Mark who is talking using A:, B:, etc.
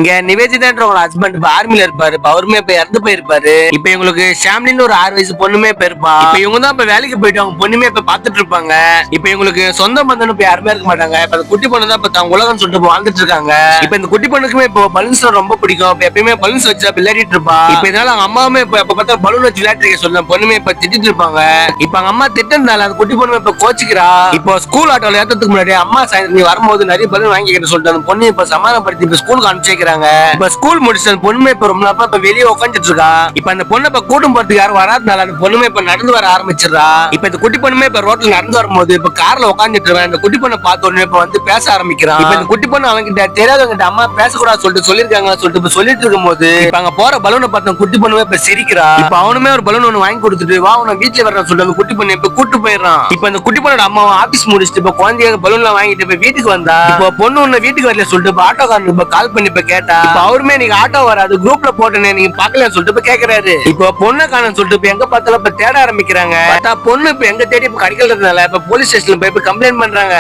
A: இங்க நிவேதிதான்ற ஹஸ்பண்ட் இப்ப ஆர்மில இருப்பாரு. அவருமே இப்ப இறந்து போயிருப்பாரு. இப்ப இவங்களுக்கு ஷாம்லின்னு ஒரு 6 வயசு பொண்ணுமே இப்ப இருப்பா. இப்ப இவங்க தான் இப்ப வேலைக்கு போயிட்டு அவங்க பொண்ணுமே இப்ப பாத்துட்டு இருப்பாங்க. இப்ப இவங்களுக்கு சொந்த பந்தம் இப்ப யாருமே இருக்க மாட்டாங்க. இப்ப அந்த குட்டி பொண்ணு தான் இப்ப தான் உலகம் சொல்லிட்டு வாழ்ந்துட்டு இருக்காங்க. இப்ப இந்த குட்டி பொண்ணுக்குமே இப்போ பலூன்ஸ் ரொம்ப பிடிக்கும். இப்ப எப்பயுமே பலூன்ஸ் வச்சு விளையாடிட்டு இருப்பா. இப்ப இதனால அவங்க அம்மாவுமே இப்ப எப்ப பார்த்தா பலூன் வச்சு விளையாட்டு சொல்ல பொண்ணுமே இப்ப திட்டிட்டு இருப்பாங்க. இப்ப அவங்க அம்மா திட்டிருந்தால அந்த குட்டி பொண்ணு இப்ப கோச்சிக்கிறா. இப்போ ஸ்கூல் ஆட்டோல ஏற்றதுக்கு முன்னாடி அம்மா நீ வரும்போது நிறைய பலூன் வாங்கிக்கிட்டு சொல்லிட்டு அந்த பொண்ணு இப்ப சமாதானப்படுத்தி இப்ப ஸ்கூலுக்கு அனுப்பிச்சிக்கிறாங்க. இப்ப ஸ்கூல் முடிச்சு அந்த பொண்ணுமே இப்ப ரொம்ப நாளா இப்ப வெளியே உட்காந்துட்டு இருக்கா. இப்ப அந்த பொண்ணு இப்ப கூட்டம் போறதுக்கு யாரும் வராதனால அந்த பொண்ணுமே இப்ப நடந்து வர ஆரம்பிச்சிடறா. இப்ப இந்த குட்டி பொண்ணுமே இப்ப ரோட்ல நடந்து வரும்போது இப்ப கார்ல உட்காந்துட்டு இருக்கேன். இந்த குட்டி பொண்ணை பார்த்த உடனே இப்ப வந்து பேச ஆரம்பிக்கிறான். இப்ப இந்த குட்டி பொண்ணு அவங்க தெரியாதவங்க அம்மா பேசக்கூடாது சொல்லிட்டு சொல்லிருக்காங்க சொல்லிட்டு இப்ப சொல்லிட்டு இருக்கும் போது இப்ப அங்க போற பலூனை பார்த்த குட்டி பொண்ணுமே இப்ப சிரிக்கிறா. இப்ப அவனுமே ஒரு பலூன் ஒண்ணு வாங்கி கொடுத்துட்டு வா உன வீட்டுல வர்றேன் சொல்லிட்டு அந்த குட்டி பொண்ணு இப்ப கூட்டு போயிடறான். இப்ப அந்த குட்டி பொண்ணோட அம்மா ஆபீஸ் முடிச்சுட்டு இப்ப குழந்தைய பலூன் எல்லாம் வாங்கிட்டு இப்ப வீட்டுக்கு வந்தா. இப்ப பொண்ணு ஒண்ணு வீட்டுக்கு வரல சொல்லிட்டு இப்ப ஆட்டோக்காரனுக்கு இப்ப கால் பண்ணி இப்ப கேட்டா. இப்ப அவருமே நீங்க ஆட்டோ வராது குரூப்ல போட்டேனே நீங்க பாக்கலன்னு சொல்லிட்டு இப்ப கேக்குறாரு. இப்ப பொண்ணு காணன்னு சொல்லிட்டு இப்ப எங்க பார்த்தாலும் இப்ப தேட ஆரம்பிக்கிறாங்க. பொண்ணு இப்ப எங்க தேடி இப்ப கிடைக்கிறதுனால இப்ப போலீஸ் ஸ்டேஷன்ல போய் இப்ப கம்ப்ளைண்ட் பண்றாங்க.